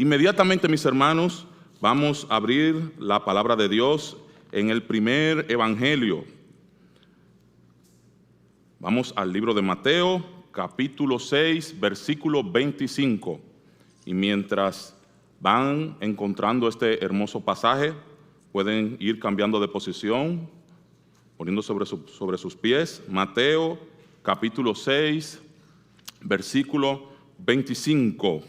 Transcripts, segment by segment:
Inmediatamente, mis hermanos, vamos a abrir la palabra de Dios en el primer evangelio. Vamos al libro de Mateo, capítulo 6, versículo 25. Y mientras van encontrando este hermoso pasaje, pueden ir cambiando de posición, poniendo sobre sus pies. Mateo, capítulo 6, versículo 25.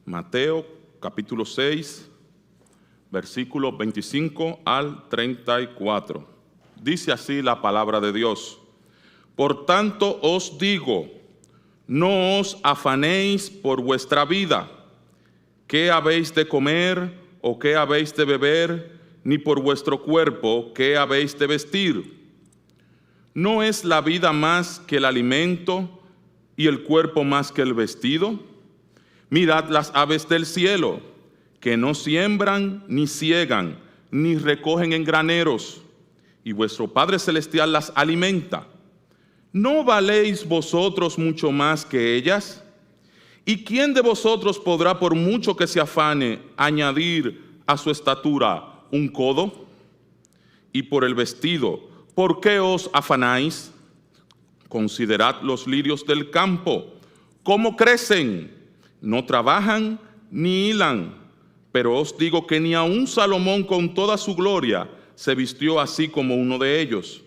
Mateo, capítulo 6, versículo 25 al 34. Dice así la palabra de Dios: Por tanto os digo, no os afanéis por vuestra vida, qué habéis de comer o qué habéis de beber, ni por vuestro cuerpo, qué habéis de vestir. ¿No es la vida más que el alimento y el cuerpo más que el vestido? Mirad las aves del cielo, que no siembran, ni ciegan, ni recogen en graneros, y vuestro Padre Celestial las alimenta. ¿No valéis vosotros mucho más que ellas? ¿Y quién de vosotros podrá, por mucho que se afane, añadir a su estatura un codo? Y por el vestido, ¿por qué os afanáis? Considerad los lirios del campo, cómo crecen. No trabajan ni hilan, pero os digo que ni aun Salomón con toda su gloria se vistió así como uno de ellos.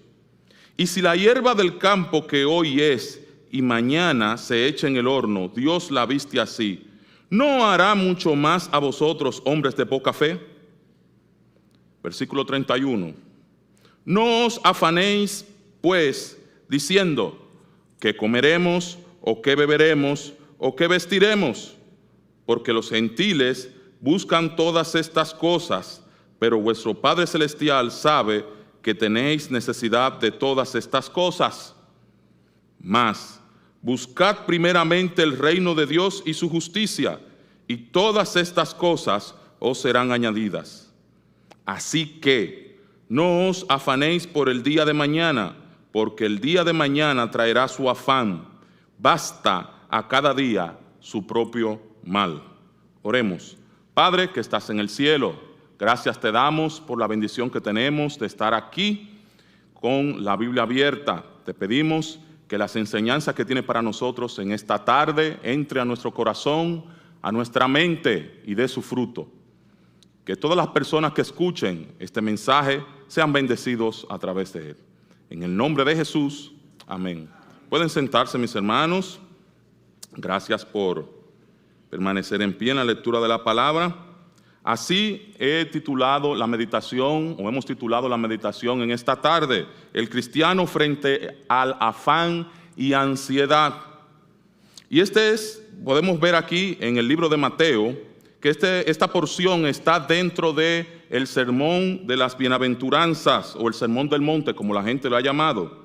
Y si la hierba del campo que hoy es y mañana se echa en el horno, Dios la viste así, ¿no hará mucho más a vosotros, hombres de poca fe? Versículo 31. No os afanéis, pues, diciendo, ¿qué comeremos o qué beberemos o qué vestiremos? Porque los gentiles buscan todas estas cosas, pero vuestro Padre Celestial sabe que tenéis necesidad de todas estas cosas. Mas buscad primeramente el reino de Dios y su justicia, y todas estas cosas os serán añadidas. Así que no os afanéis por el día de mañana, porque el día de mañana traerá su afán. Basta a cada día su propio mal. Oremos. Padre que estás en el cielo, gracias te damos por la bendición que tenemos de estar aquí con la Biblia abierta. Te pedimos que las enseñanzas que tiene para nosotros en esta tarde entre a nuestro corazón, a nuestra mente y dé su fruto. Que todas las personas que escuchen este mensaje sean bendecidos a través de él. En el nombre de Jesús, amén. Pueden sentarse, mis hermanos. Gracias por permanecer en pie en la lectura de la palabra. Así he titulado la meditación, o hemos titulado la meditación en esta tarde, el cristiano frente al afán y ansiedad. Y podemos ver aquí en el libro de Mateo, que esta porción está dentro del sermón de las bienaventuranzas, o el sermón del monte, como la gente lo ha llamado.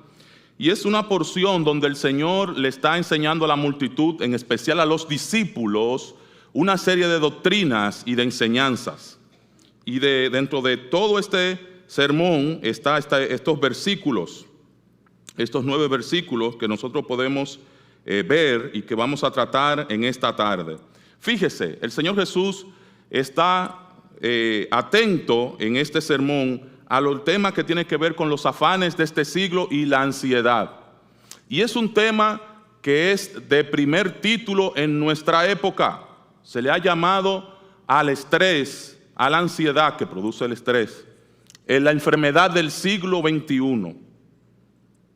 Y es una porción donde el Señor le está enseñando a la multitud, en especial a los discípulos, una serie de doctrinas y de enseñanzas. Y dentro de todo este sermón están estos versículos, estos 9 versículos que nosotros podemos ver y que vamos a tratar en esta tarde. Fíjese, el Señor Jesús está atento en este sermón a los temas que tienen que ver con los afanes de este siglo y la ansiedad. Y es un tema que es de primer título en nuestra época. Se le ha llamado al estrés, a la ansiedad que produce el estrés, en la enfermedad del siglo XXI.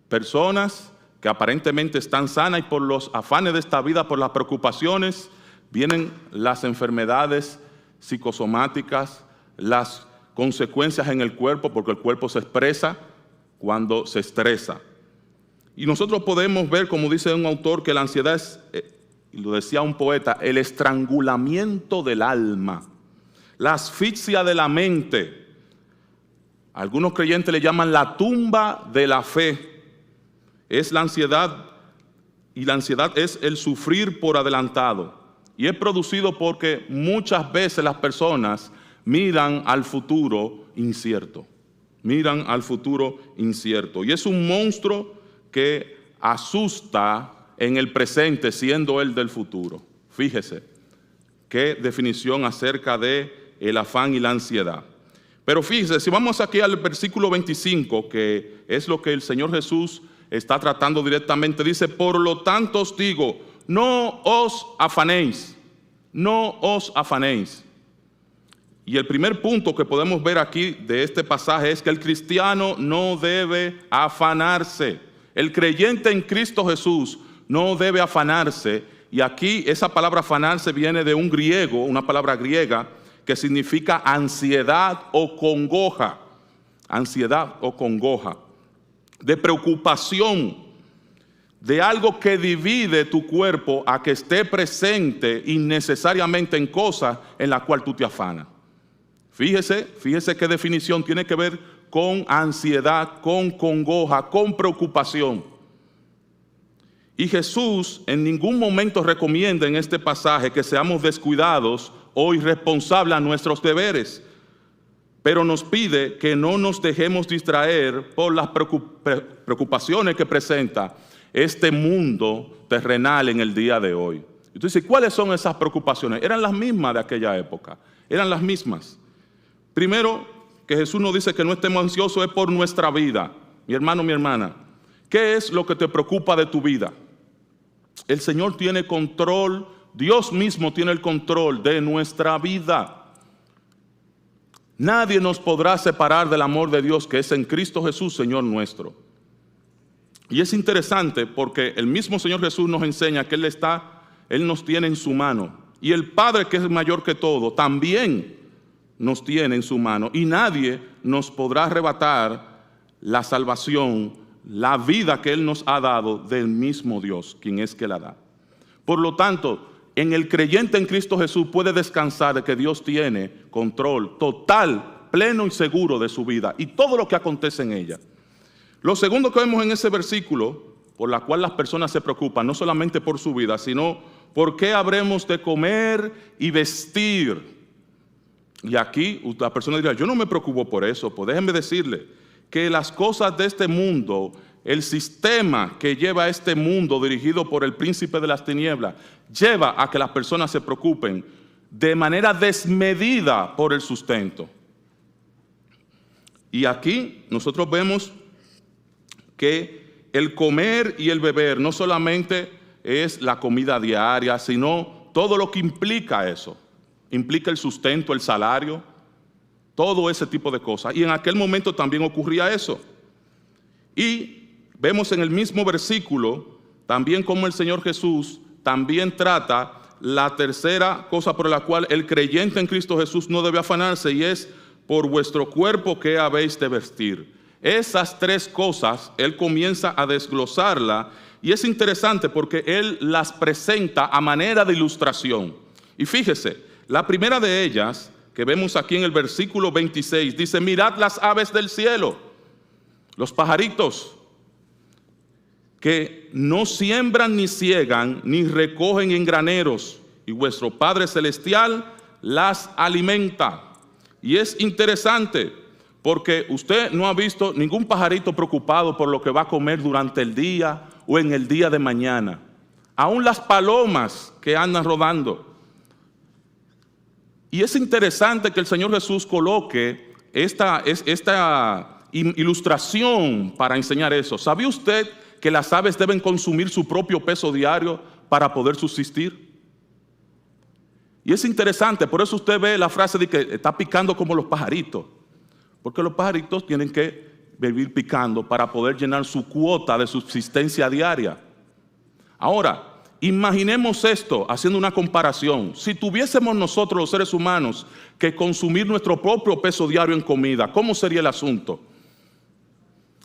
Personas que aparentemente están sanas y por los afanes de esta vida, por las preocupaciones, vienen las enfermedades psicosomáticas, las consecuencias en el cuerpo, porque el cuerpo se expresa cuando se estresa. Y nosotros podemos ver, como dice un autor, que la ansiedad es, y lo decía un poeta, el estrangulamiento del alma, la asfixia de la mente. Algunos creyentes le llaman la tumba de la fe. Es la ansiedad, y la ansiedad es el sufrir por adelantado. Y es producido porque muchas veces las personas miran al futuro incierto. Miran al futuro incierto. Y es un monstruo que asusta en el presente siendo Él del futuro. Fíjese qué definición acerca de el afán y la ansiedad. Pero fíjese, si vamos aquí al versículo 25, que es lo que el Señor Jesús está tratando directamente, dice: por lo tanto os digo, no os afanéis, no os afanéis. Y el primer punto que podemos ver aquí de este pasaje es que el cristiano no debe afanarse. El creyente en Cristo Jesús no debe afanarse. Y aquí esa palabra afanarse viene de un griego, una palabra griega, que significa ansiedad o congoja. Ansiedad o congoja. De preocupación, de algo que divide tu cuerpo a que esté presente innecesariamente en cosas en las cuales tú te afanas. Fíjese qué definición tiene que ver con ansiedad, con congoja, con preocupación. Y Jesús en ningún momento recomienda en este pasaje que seamos descuidados o irresponsables a nuestros deberes, pero nos pide que no nos dejemos distraer por las preocupaciones que presenta este mundo terrenal en el día de hoy. Entonces, ¿cuáles son esas preocupaciones? Eran las mismas de aquella época, eran las mismas. Primero, que Jesús nos dice que no estemos ansiosos es por nuestra vida. Mi hermano, mi hermana, ¿qué es lo que te preocupa de tu vida? El Señor tiene control, Dios mismo tiene el control de nuestra vida. Nadie nos podrá separar del amor de Dios que es en Cristo Jesús, Señor nuestro. Y es interesante porque el mismo Señor Jesús nos enseña que Él nos tiene en su mano. Y el Padre, que es mayor que todo, también nos tiene en su mano. Y nadie nos podrá arrebatar la salvación, la vida que Él nos ha dado del mismo Dios, quien es que la da. Por lo tanto, en el creyente en Cristo Jesús puede descansar de que Dios tiene control total, pleno y seguro de su vida y todo lo que acontece en ella. Lo segundo que vemos en ese versículo, por la cual las personas se preocupan, no solamente por su vida, sino por qué habremos de comer y vestir. Y aquí la persona dirá: yo no me preocupo por eso. Pues déjenme decirle que las cosas de este mundo, el sistema que lleva a este mundo dirigido por el príncipe de las tinieblas, lleva a que las personas se preocupen de manera desmedida por el sustento. Y aquí nosotros vemos que el comer y el beber no solamente es la comida diaria, sino todo lo que implica eso. Implica el sustento, el salario, todo ese tipo de cosas. Y en aquel momento también ocurría eso. Y vemos en el mismo versículo también cómo el Señor Jesús también trata la tercera cosa por la cual el creyente en Cristo Jesús no debe afanarse, y es por vuestro cuerpo que habéis de vestir. Esas tres cosas Él comienza a desglosarla, y es interesante porque Él las presenta a manera de ilustración. Y fíjese, la primera de ellas que vemos aquí en el versículo 26 dice: mirad las aves del cielo, los pajaritos, que no siembran ni ciegan ni recogen en graneros, y vuestro Padre Celestial las alimenta. Y es interesante porque usted no ha visto ningún pajarito preocupado por lo que va a comer durante el día o en el día de mañana. Aún las palomas que andan rodando. Y es interesante que el Señor Jesús coloque esta ilustración para enseñar eso. ¿Sabía usted que las aves deben consumir su propio peso diario para poder subsistir? Y es interesante, por eso usted ve la frase de que está picando como los pajaritos. Porque los pajaritos tienen que vivir picando para poder llenar su cuota de subsistencia diaria. Ahora, imaginemos esto haciendo una comparación. Si tuviésemos nosotros los seres humanos que consumir nuestro propio peso diario en comida, ¿cómo sería el asunto?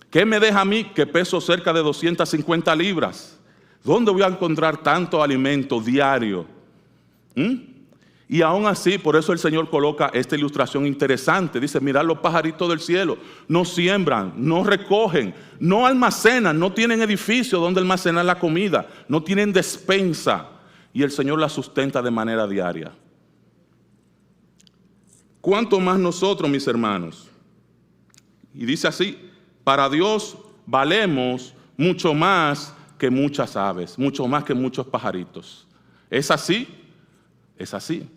¿Qué me deja a mí que peso cerca de 250 libras? ¿Dónde voy a encontrar tanto alimento diario? Y aún así, por eso el Señor coloca esta ilustración interesante. Dice: mirad los pajaritos del cielo, no siembran, no recogen, no almacenan, no tienen edificio donde almacenar la comida, no tienen despensa, y el Señor la sustenta de manera diaria. ¿Cuánto más nosotros, mis hermanos? Y dice así: para Dios valemos mucho más que muchas aves, mucho más que muchos pajaritos. ¿Es así? Es así.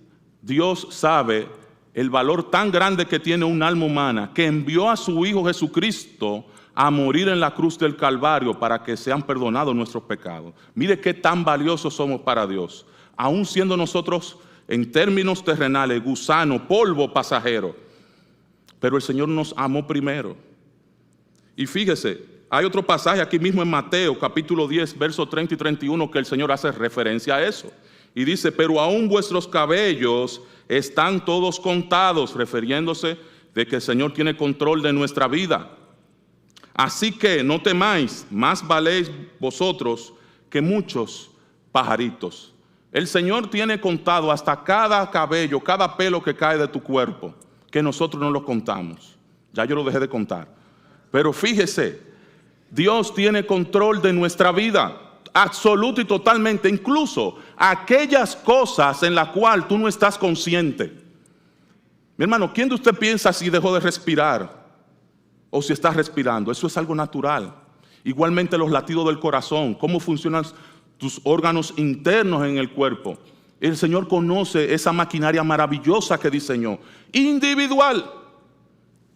Dios sabe el valor tan grande que tiene un alma humana, que envió a su Hijo Jesucristo a morir en la cruz del Calvario para que sean perdonados nuestros pecados. Mire qué tan valiosos somos para Dios, aún siendo nosotros en términos terrenales gusano, polvo pasajero. Pero el Señor nos amó primero. Y fíjese, hay otro pasaje aquí mismo en Mateo, capítulo 10, versos 30 y 31, que el Señor hace referencia a eso. Y dice, pero aún vuestros cabellos están todos contados, refiriéndose de que el Señor tiene control de nuestra vida. Así que no temáis, más valéis vosotros que muchos pajaritos. El Señor tiene contado hasta cada cabello, cada pelo que cae de tu cuerpo, que nosotros no lo contamos. Ya yo lo dejé de contar. Pero fíjese, Dios tiene control de nuestra vida, absoluto y totalmente, incluso aquellas cosas en las cuales tú no estás consciente. Mi hermano, ¿quién de usted piensa si dejó de respirar o si está respirando? Eso es algo natural. Igualmente los latidos del corazón, cómo funcionan tus órganos internos en el cuerpo. El Señor conoce esa maquinaria maravillosa que diseñó. Individual.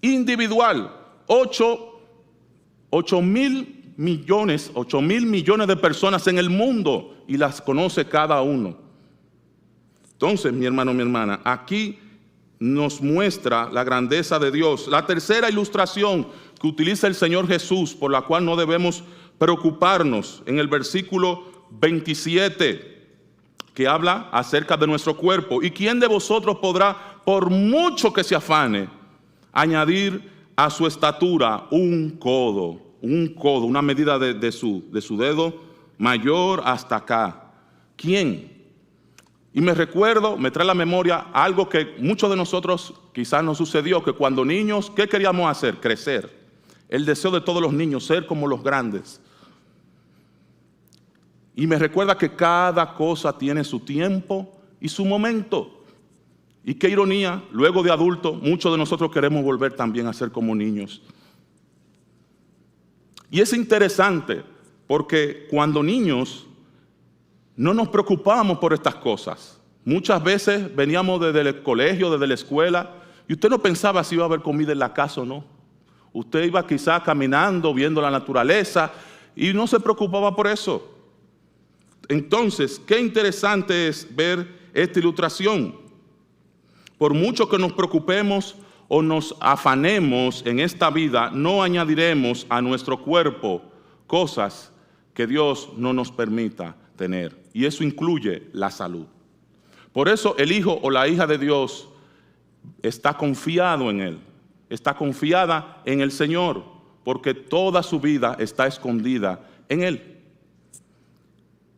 8.000 millones de personas en el mundo y las conoce cada uno. Entonces, mi hermano, mi hermana, aquí nos muestra la grandeza de Dios. La tercera ilustración que utiliza el Señor Jesús, por la cual no debemos preocuparnos, en el versículo 27, que habla acerca de nuestro cuerpo. ¿Y quién de vosotros podrá, por mucho que se afane, añadir a su estatura un codo, una medida de su dedo mayor hasta acá? ¿Quién? Y me trae a la memoria algo que muchos de nosotros quizás nos sucedió, que cuando niños, ¿qué queríamos hacer? Crecer. El deseo de todos los niños, ser como los grandes. Y me recuerda que cada cosa tiene su tiempo y su momento. Y qué ironía, luego de adultos, muchos de nosotros queremos volver también a ser como niños. Y es interesante porque cuando niños no nos preocupábamos por estas cosas. Muchas veces veníamos desde el colegio, desde la escuela, y usted no pensaba si iba a haber comida en la casa o no. Usted iba quizás caminando, viendo la naturaleza, y no se preocupaba por eso. Entonces, qué interesante es ver esta ilustración. Por mucho que nos preocupemos o nos afanemos en esta vida, no añadiremos a nuestro cuerpo cosas que Dios no nos permita tener. Y eso incluye la salud. Por eso el hijo o la hija de Dios está confiado en Él. Está confiada en el Señor, porque toda su vida está escondida en Él.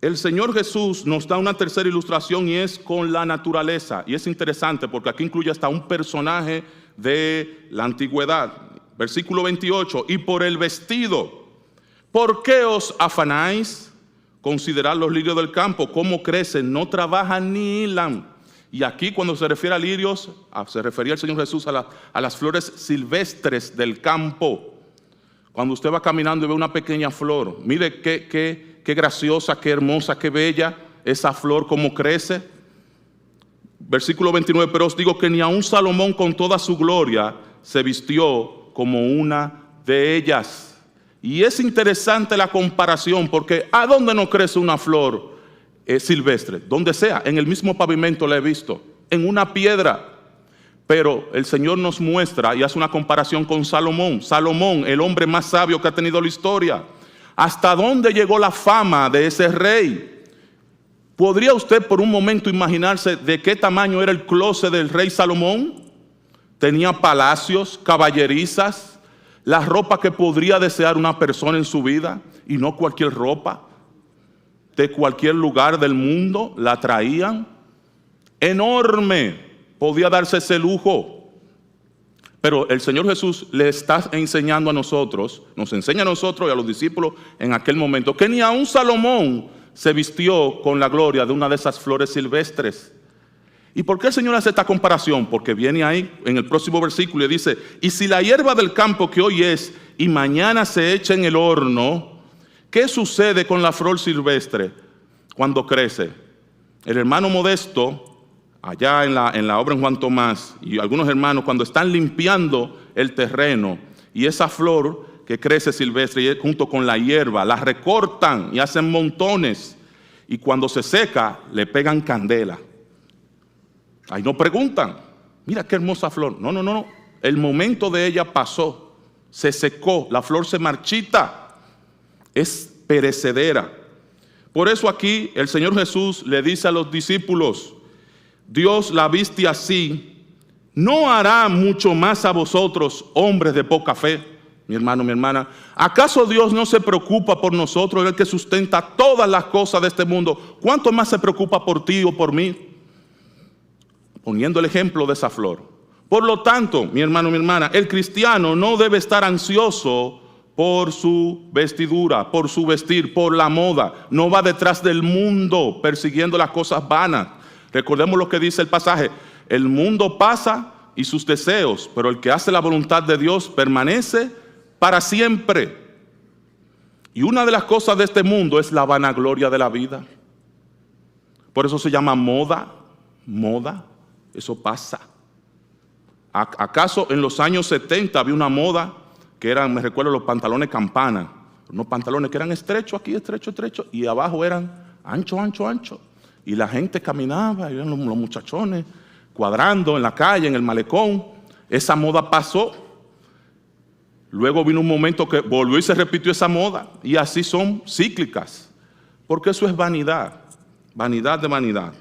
El Señor Jesús nos da una tercera ilustración y es con la naturaleza. Y es interesante porque aquí incluye hasta un personaje de la antigüedad. Versículo 28, y por el vestido, ¿por qué os afanáis? Considerad los lirios del campo, cómo crecen, no trabajan ni hilan. Y aquí cuando se refiere a lirios, se refería el Señor Jesús a las flores silvestres del campo. Cuando usted va caminando y ve una pequeña flor, mire qué graciosa, qué hermosa, qué bella esa flor, cómo crece. Versículo 29, pero os digo que ni aun Salomón con toda su gloria se vistió como una de ellas. Y es interesante la comparación, porque ¿a dónde no crece una flor silvestre? Donde sea, en el mismo pavimento la he visto, en una piedra. Pero el Señor nos muestra y hace una comparación con Salomón. Salomón, el hombre más sabio que ha tenido la historia. ¿Hasta dónde llegó la fama de ese rey? ¿Podría usted por un momento imaginarse de qué tamaño era el closet del rey Salomón? Tenía palacios, caballerizas, la ropa que podría desear una persona en su vida, y no cualquier ropa. De cualquier lugar del mundo la traían. Enorme, podía darse ese lujo. Pero el Señor Jesús le está enseñando a nosotros, nos enseña a nosotros y a los discípulos en aquel momento, que ni aun Salomón se vistió con la gloria de una de esas flores silvestres. ¿Y por qué el Señor hace esta comparación? Porque viene ahí en el próximo versículo y dice, y si la hierba del campo que hoy es y mañana se echa en el horno, ¿Qué sucede con la flor silvestre cuando crece? El hermano Modesto, allá en la obra en Juan Tomás, y algunos hermanos, cuando están limpiando el terreno, y esa flor que crece silvestre y junto con la hierba, la recortan y hacen montones, y cuando se seca, le pegan candela. Ahí no preguntan, mira qué hermosa flor. No, no, no, el momento de ella pasó, se secó, la flor se marchita, es perecedera. Por eso aquí el Señor Jesús le dice a los discípulos, Dios la viste así, ¿no hará mucho más a vosotros, hombres de poca fe? Mi hermano, mi hermana, ¿acaso Dios no se preocupa por nosotros, el que sustenta todas las cosas de este mundo? ¿Cuánto más se preocupa por ti o por mí? Poniendo el ejemplo de esa flor. Por lo tanto, mi hermano, mi hermana, el cristiano no debe estar ansioso por su vestidura, por su vestir, por la moda. No va detrás del mundo persiguiendo las cosas vanas. Recordemos lo que dice el pasaje, el mundo pasa y sus deseos, pero el que hace la voluntad de Dios permanece para siempre. Y una de las cosas de este mundo es la vanagloria de la vida. Por eso se llama moda, moda, eso pasa. ¿Acaso en los años 70 había una moda que eran, me recuerdo, los pantalones campana? Unos pantalones que eran estrechos aquí, estrecho, estrecho, y abajo eran ancho, ancho, ancho. Y la gente caminaba, y eran los muchachones cuadrando en la calle, en el malecón. Esa moda pasó. Luego vino un momento que volvió y se repitió esa moda. Y así son cíclicas. Porque eso es vanidad. Vanidad de vanidad.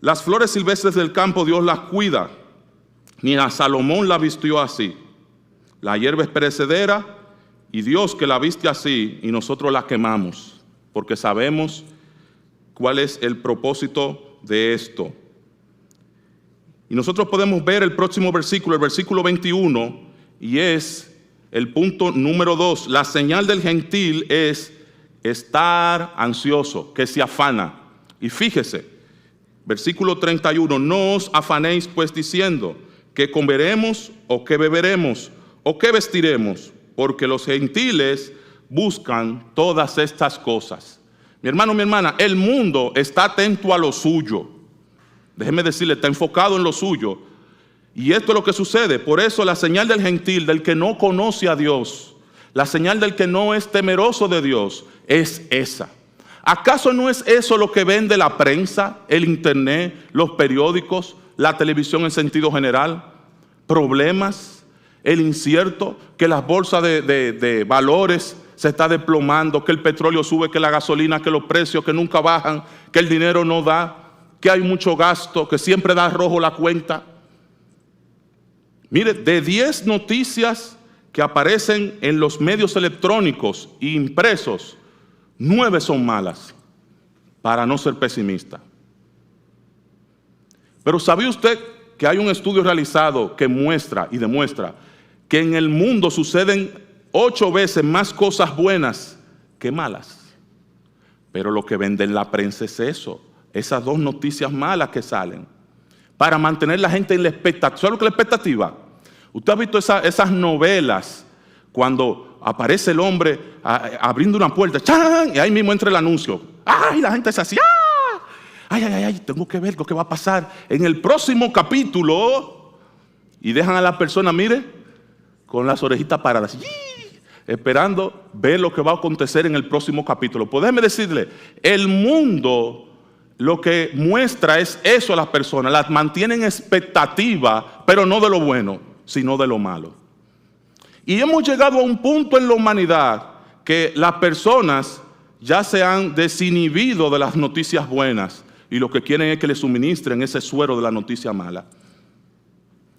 Las flores silvestres del campo Dios las cuida. Ni a Salomón la vistió así. La hierba es perecedera y Dios que la viste así y nosotros la quemamos. Porque sabemos cuál es el propósito de esto. Y nosotros podemos ver el próximo versículo, el versículo 21, y es el punto número 2. La señal del gentil es estar ansioso, que se afana. Y fíjese, versículo 31, no os afanéis pues diciendo que comeremos o que beberemos o que vestiremos, porque los gentiles buscan todas estas cosas. Mi hermano, mi hermana, el mundo está atento a lo suyo. Déjeme decirle, está enfocado en lo suyo. Y esto es lo que sucede. Por eso la señal del gentil, del que no conoce a Dios, la señal del que no es temeroso de Dios, es esa. ¿Acaso no es eso lo que vende la prensa, el internet, los periódicos, la televisión en sentido general? Problemas, el incierto, que las bolsas de valores se está desplomando, que el petróleo sube, que la gasolina, que los precios que nunca bajan, que el dinero no da, que hay mucho gasto, que siempre da rojo la cuenta. Mire, de 10 noticias que aparecen en los medios electrónicos e impresos, 9 son malas, para no ser pesimista. Pero ¿sabía usted que hay un estudio realizado que muestra y demuestra que en el mundo suceden 8 veces más cosas buenas que malas? Pero lo que vende en la prensa es eso, esas 2 noticias malas que salen, para mantener la gente en la expectativa. ¿Sabe lo que es la expectativa? Usted ha visto esas novelas cuando aparece el hombre abriendo una puerta, ¡chan! Y ahí mismo entra el anuncio. ¡Ay! La gente se así, ¡ah! ¡Ay, ay, ay! Tengo que ver lo que va a pasar en el próximo capítulo. Y dejan a la persona, mire, con las orejitas paradas, esperando ver lo que va a acontecer en el próximo capítulo. Pues déjeme decirle, el mundo lo que muestra es eso a las personas, las mantienen en expectativa, pero no de lo bueno, sino de lo malo. Y hemos llegado a un punto en la humanidad que las personas ya se han desinhibido de las noticias buenas y lo que quieren es que les suministren ese suero de la noticia mala.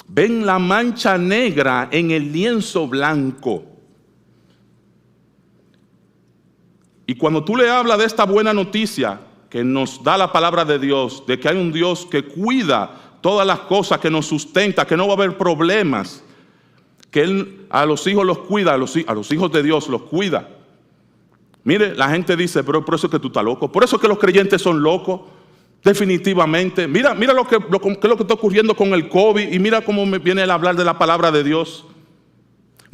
Ven la mancha negra en el lienzo blanco. Y cuando tú le hablas de esta buena noticia que nos da la palabra de Dios, de que hay un Dios que cuida todas las cosas, que nos sustenta, que no va a haber problemas, que Él a los hijos los cuida, a los hijos de Dios los cuida. Mire, la gente dice, pero por eso es que tú estás loco, por eso es que los creyentes son locos, definitivamente. Mira lo que está ocurriendo con el COVID y mira cómo me viene a hablar de la palabra de Dios.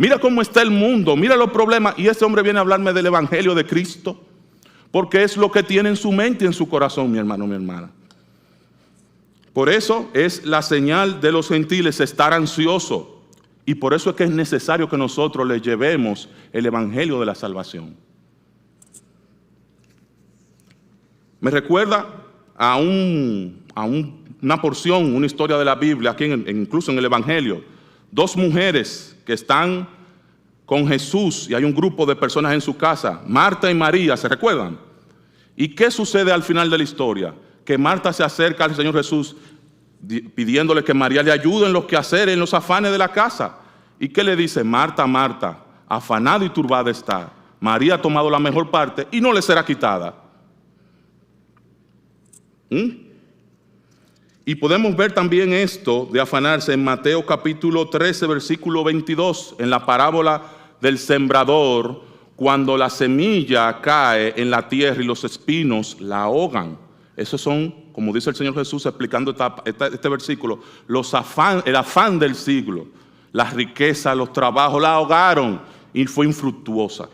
Mira cómo está el mundo, mira los problemas. Y ese hombre viene a hablarme del evangelio de Cristo, porque es lo que tiene en su mente y en su corazón, mi hermano, mi hermana. Por eso es la señal de los gentiles estar ansioso. Y por eso es que es necesario que nosotros les llevemos el evangelio de la salvación. Me recuerda a una porción, una historia de la Biblia, aquí incluso en el evangelio. Dos mujeres que están con Jesús y hay un grupo de personas en su casa, Marta y María, ¿se recuerdan? ¿Y qué sucede al final de la historia? Que Marta se acerca al Señor Jesús pidiéndole que María le ayude en los quehaceres, en los afanes de la casa. ¿Y qué le dice? Marta, Marta, afanada y turbada está. María ha tomado la mejor parte y no le será quitada. Y podemos ver también esto de afanarse en Mateo capítulo 13, versículo 22, en la parábola del sembrador, cuando la semilla cae en la tierra y los espinos la ahogan. Esos son, como dice el Señor Jesús explicando este versículo, el afán del siglo. Las riquezas, los trabajos la ahogaron y fue infructuosa.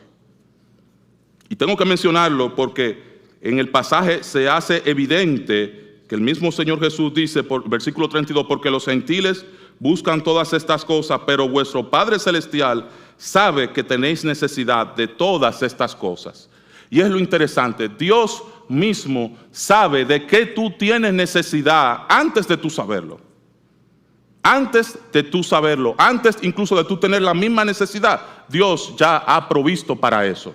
Y tengo que mencionarlo porque en el pasaje se hace evidente que el mismo Señor Jesús dice, por versículo 32, porque los gentiles buscan todas estas cosas, pero vuestro Padre Celestial sabe que tenéis necesidad de todas estas cosas. Y es lo interesante, Dios mismo sabe de qué tú tienes necesidad antes de tú saberlo. Antes de tú saberlo, antes incluso de tú tener la misma necesidad, Dios ya ha provisto para eso.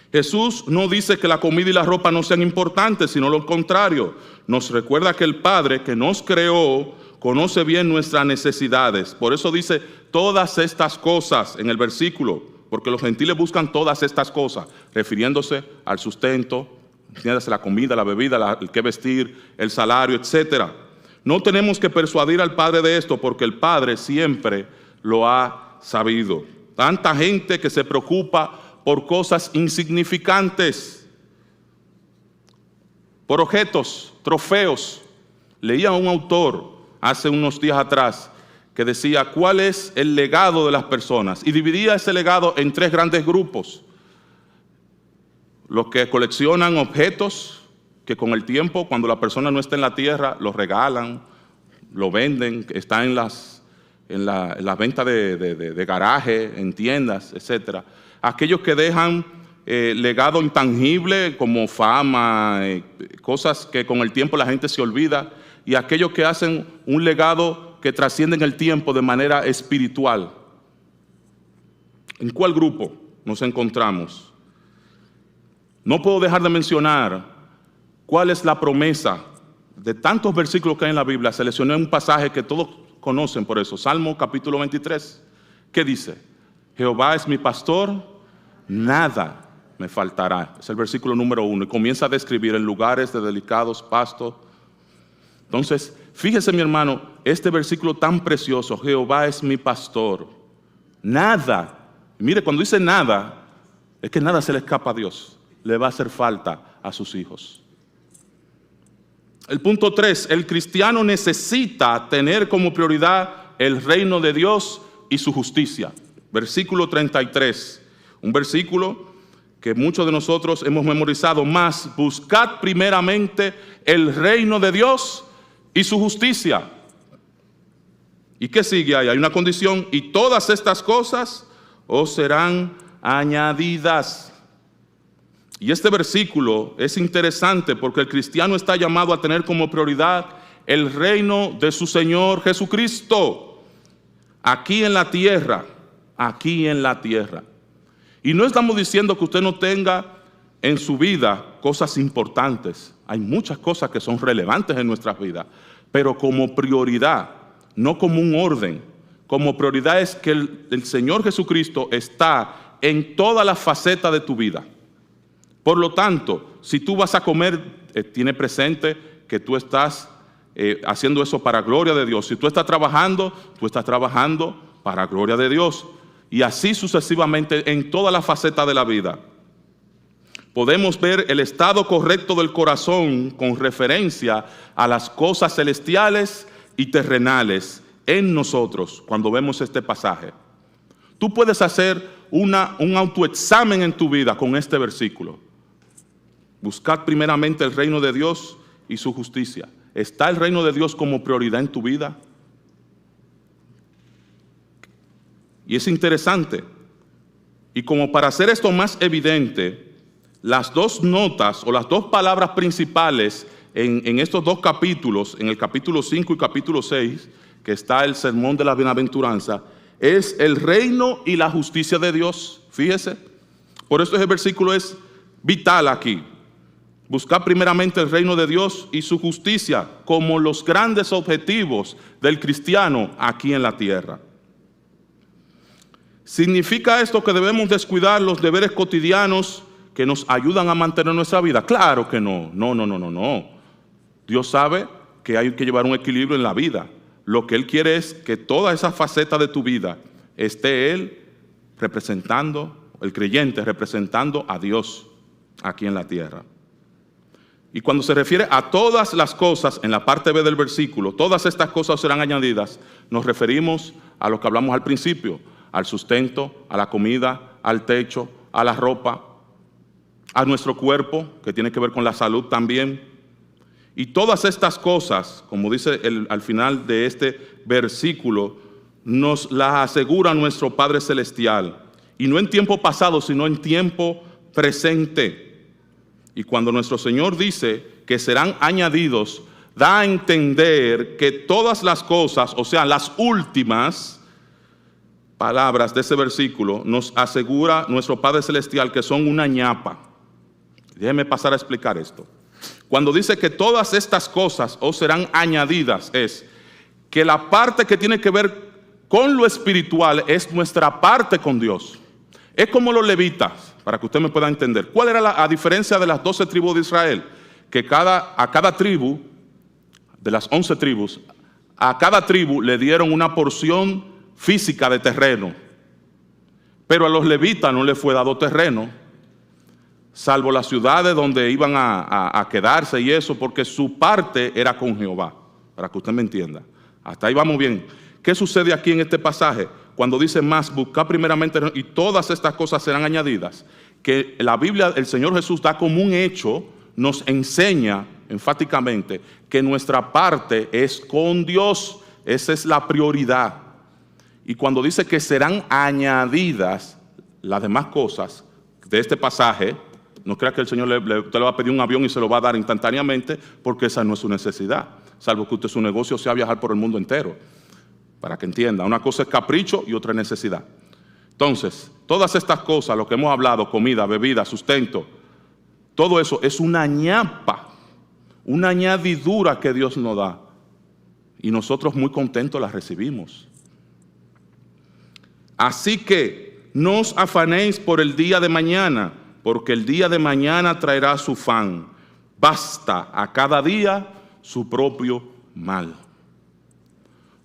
Jesús no dice que la comida y la ropa no sean importantes, sino lo contrario. Nos recuerda que el Padre que nos creó conoce bien nuestras necesidades. Por eso dice todas estas cosas en el versículo, porque los gentiles buscan todas estas cosas, refiriéndose al sustento, la comida, la bebida, el que vestir, el salario, etc. No tenemos que persuadir al Padre de esto, porque el Padre siempre lo ha sabido. Tanta gente que se preocupa por cosas insignificantes, por objetos, trofeos. Leía a un autor hace unos días atrás que decía cuál es el legado de las personas y dividía ese legado en tres grandes grupos. Los que coleccionan objetos que con el tiempo, cuando la persona no está en la tierra, los regalan, lo venden, está en las ventas de garaje, en tiendas, etc. Aquellos que dejan legado intangible como fama, cosas que con el tiempo la gente se olvida, y aquellos que hacen un legado que trasciende en el tiempo de manera espiritual. ¿En cuál grupo nos encontramos? No puedo dejar de mencionar cuál es la promesa de tantos versículos que hay en la Biblia. Seleccioné un pasaje que todos conocen por eso, Salmo capítulo 23. ¿Qué dice? Jehová es mi pastor, nada me faltará. Es el versículo número 1 y comienza a describir en lugares de delicados pastos. Entonces, fíjese mi hermano, este versículo tan precioso, Jehová es mi pastor, nada, mire cuando dice nada, es que nada se le escapa a Dios, le va a hacer falta a sus hijos. El punto 3, el cristiano necesita tener como prioridad el reino de Dios y su justicia. Versículo 33, un versículo que muchos de nosotros hemos memorizado, más buscad primeramente el reino de Dios y su justicia. ¿Y qué sigue ahí? Hay una condición, y todas estas cosas os serán añadidas. Y este versículo es interesante porque el cristiano está llamado a tener como prioridad el reino de su Señor Jesucristo, aquí en la tierra, aquí en la tierra. Y no estamos diciendo que usted no tenga en su vida cosas importantes. Hay muchas cosas que son relevantes en nuestras vidas, pero como prioridad, no como un orden. Como prioridad es que el Señor Jesucristo está en todas las facetas de tu vida. Por lo tanto, si tú vas a comer, tiene presente que tú estás haciendo eso para gloria de Dios. Si tú estás trabajando para gloria de Dios. Y así sucesivamente en todas las facetas de la vida. Podemos ver el estado correcto del corazón con referencia a las cosas celestiales y terrenales en nosotros cuando vemos este pasaje. Tú puedes hacer un autoexamen en tu vida con este versículo. Buscad primeramente el reino de Dios y su justicia. ¿Está el reino de Dios como prioridad en tu vida? Y es interesante. Y como para hacer esto más evidente, las dos notas o las dos palabras principales en estos dos capítulos, en el capítulo 5 y capítulo 6, que está el sermón de la bienaventuranza, es el reino y la justicia de Dios. Fíjese, por eso ese versículo es vital aquí. Buscar primeramente el reino de Dios y su justicia como los grandes objetivos del cristiano aquí en la tierra. ¿Significa esto que debemos descuidar los deberes cotidianos que nos ayudan a mantener nuestra vida? Claro que no. No. Dios sabe que hay que llevar un equilibrio en la vida. Lo que Él quiere es que toda esa faceta de tu vida esté Él representando, el creyente representando a Dios aquí en la tierra. Y cuando se refiere a todas las cosas, en la parte B del versículo, todas estas cosas serán añadidas, nos referimos a lo que hablamos al principio, al sustento, a la comida, al techo, a la ropa, a nuestro cuerpo, que tiene que ver con la salud también. Y todas estas cosas, como dice al final de este versículo, nos las asegura nuestro Padre Celestial. Y no en tiempo pasado, sino en tiempo presente. Y cuando nuestro Señor dice que serán añadidos, da a entender que todas las cosas, o sea, las últimas palabras de ese versículo, nos asegura nuestro Padre Celestial que son una ñapa. Déjeme pasar a explicar esto. Cuando dice que todas estas cosas os serán añadidas, es que la parte que tiene que ver con lo espiritual es nuestra parte con Dios. Es como los levitas, para que usted me pueda entender. ¿Cuál era la diferencia de las 12 tribus de Israel? Que a cada tribu, de las 11 tribus, a cada tribu le dieron una porción física de terreno. Pero a los levitas no les fue dado terreno, salvo las ciudades donde iban a quedarse y eso, porque su parte era con Jehová, para que usted me entienda. Hasta ahí vamos bien. ¿Qué sucede aquí en este pasaje? Cuando dice más, buscar primeramente y todas estas cosas serán añadidas, que la Biblia, el Señor Jesús da como un hecho, nos enseña enfáticamente que nuestra parte es con Dios. Esa es la prioridad. Y cuando dice que serán añadidas las demás cosas de este pasaje, no crea que el Señor usted le va a pedir un avión y se lo va a dar instantáneamente, porque esa no es su necesidad, salvo que usted su negocio sea viajar por el mundo entero. Para que entienda, una cosa es capricho y otra es necesidad. Entonces, todas estas cosas, lo que hemos hablado, comida, bebida, sustento, todo eso es una ñapa, una añadidura que Dios nos da. Y nosotros muy contentos la recibimos. Así que no os afanéis por el día de mañana, porque el día de mañana traerá su afán. Basta a cada día su propio mal.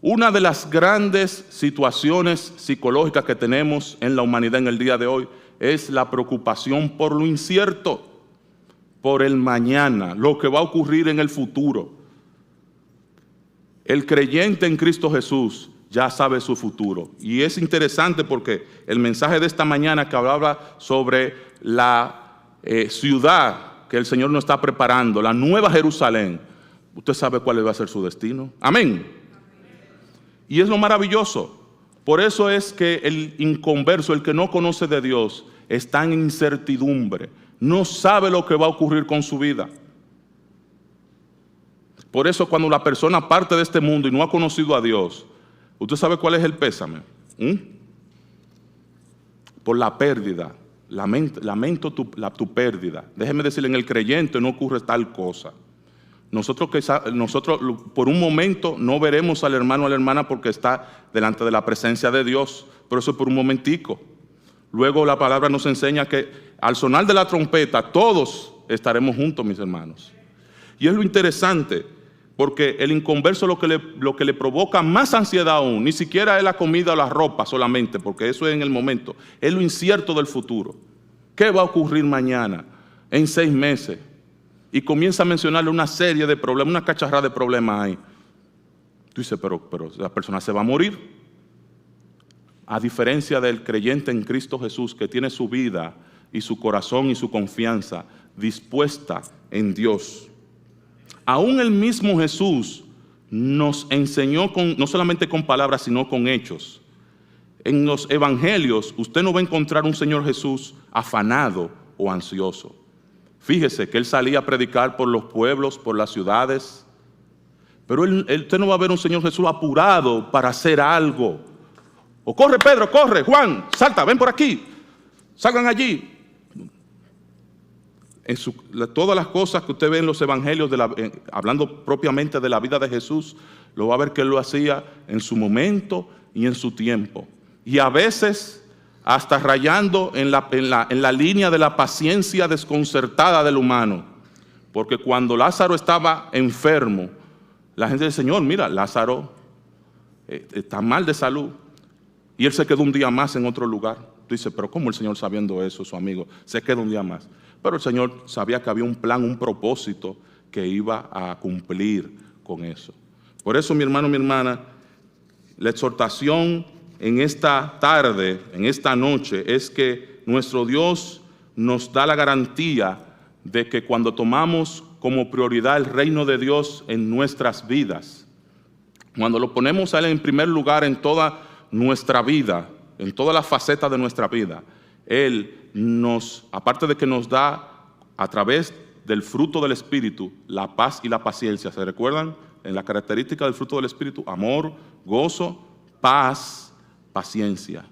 Una de las grandes situaciones psicológicas que tenemos en la humanidad en el día de hoy es la preocupación por lo incierto, por el mañana, lo que va a ocurrir en el futuro. El creyente en Cristo Jesús ya sabe su futuro. Y es interesante porque el mensaje de esta mañana que hablaba sobre la ciudad que el Señor nos está preparando, la nueva Jerusalén, usted sabe cuál va a ser su destino. Amén. Y es lo maravilloso. Por eso es que el inconverso, el que no conoce de Dios, está en incertidumbre. No sabe lo que va a ocurrir con su vida. Por eso cuando la persona parte de este mundo y no ha conocido a Dios, ¿usted sabe cuál es el pésame? Por la pérdida. Lamento tu pérdida. Déjeme decirle, en el creyente no ocurre tal cosa. Nosotros por un momento no veremos al hermano o a la hermana porque está delante de la presencia de Dios, pero eso es por un momentico. Luego la palabra nos enseña que al sonar de la trompeta todos estaremos juntos, mis hermanos. Y es lo interesante, porque el inconverso lo que le provoca más ansiedad aún, ni siquiera es la comida o la ropa solamente, porque eso es en el momento, es lo incierto del futuro. ¿Qué va a ocurrir mañana, en 6 meses? Y comienza a mencionarle una serie de problemas, una cacharrada de problemas ahí. Tú dices, pero la persona se va a morir. a diferencia del creyente en Cristo Jesús, que tiene su vida y su corazón y su confianza dispuesta en Dios. Aún el mismo Jesús nos enseñó no solamente con palabras, sino con hechos. En los evangelios usted no va a encontrar un Señor Jesús afanado o ansioso. Fíjese que Él salía a predicar por los pueblos, por las ciudades, pero usted no va a ver un Señor Jesús apurado para hacer algo. O corre Pedro, corre, Juan, salta, ven por aquí, salgan allí. Todas las cosas que usted ve en los evangelios, hablando propiamente de la vida de Jesús, lo va a ver que Él lo hacía en su momento y en su tiempo. Y a veces hasta rayando en la línea de la paciencia desconcertada del humano. Porque cuando Lázaro estaba enfermo, la gente dice, Señor, mira, Lázaro está mal de salud. Y él se quedó un día más en otro lugar. Tú dices, pero ¿cómo el Señor, sabiendo eso, su amigo, se queda un día más? Pero el Señor sabía que había un plan, un propósito que iba a cumplir con eso. Por eso, mi hermano, mi hermana, la exhortación en esta tarde, en esta noche, es que nuestro Dios nos da la garantía de que cuando tomamos como prioridad el reino de Dios en nuestras vidas, cuando lo ponemos a Él en primer lugar en toda nuestra vida, en todas las facetas de nuestra vida, Él nos, aparte de que nos da a través del fruto del Espíritu, la paz y la paciencia. ¿Se recuerdan? En la característica del fruto del Espíritu, amor, gozo, paz, paciencia.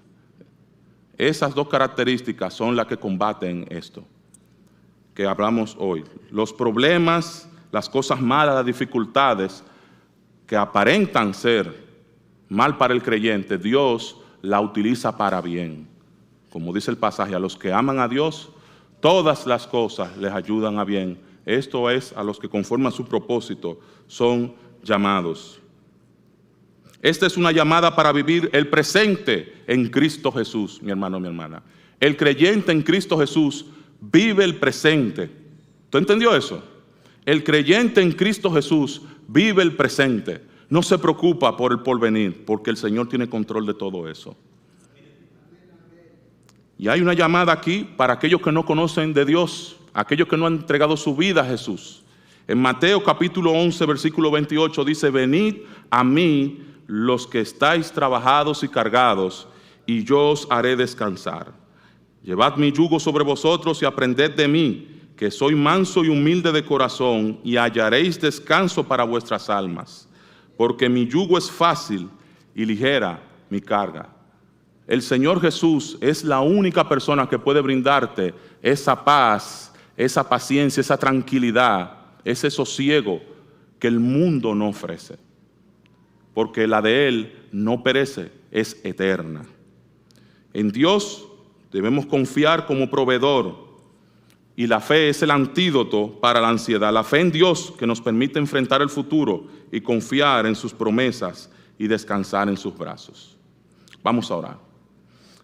Esas dos características son las que combaten esto que hablamos hoy. Los problemas, las cosas malas, las dificultades que aparentan ser mal para el creyente, Dios la utiliza para bien. Como dice el pasaje, a los que aman a Dios, todas las cosas les ayudan a bien. Esto es, a los que conforme a su propósito son llamados. Esta es una llamada para vivir el presente en Cristo Jesús, mi hermano, mi hermana. El creyente en Cristo Jesús vive el presente. ¿Tú entendió eso? El creyente en Cristo Jesús vive el presente. No se preocupa por el porvenir, porque el Señor tiene control de todo eso. Y hay una llamada aquí para aquellos que no conocen de Dios, aquellos que no han entregado su vida a Jesús. En Mateo capítulo 11, versículo 28 dice, venid a mí los que estáis trabajados y cargados, y yo os haré descansar. Llevad mi yugo sobre vosotros y aprended de mí, que soy manso y humilde de corazón, y hallaréis descanso para vuestras almas. Porque mi yugo es fácil y ligera mi carga. El Señor Jesús es la única persona que puede brindarte esa paz, esa paciencia, esa tranquilidad, ese sosiego que el mundo no ofrece. Porque la de Él no perece, es eterna. En Dios debemos confiar como proveedor. Y la fe es el antídoto para la ansiedad. La fe en Dios que nos permite enfrentar el futuro y confiar en sus promesas y descansar en sus brazos. Vamos a orar.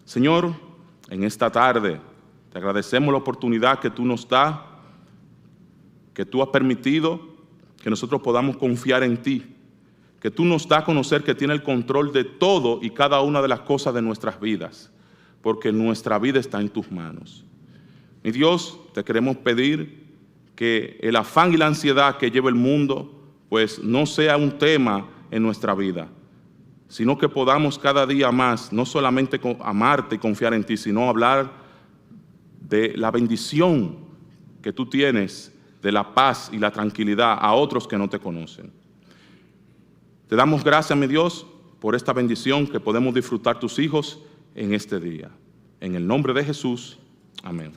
Señor, en esta tarde te agradecemos la oportunidad que tú nos das, que tú has permitido que nosotros podamos confiar en ti, que tú nos das a conocer que tiene el control de todo y cada una de las cosas de nuestras vidas, porque nuestra vida está en tus manos. Mi Dios, te queremos pedir que el afán y la ansiedad que lleva el mundo, pues no sea un tema en nuestra vida, sino que podamos cada día más, no solamente amarte y confiar en ti, sino hablar de la bendición que tú tienes, de la paz y la tranquilidad a otros que no te conocen. Te damos gracias, mi Dios, por esta bendición que podemos disfrutar tus hijos en este día. En el nombre de Jesús, amén.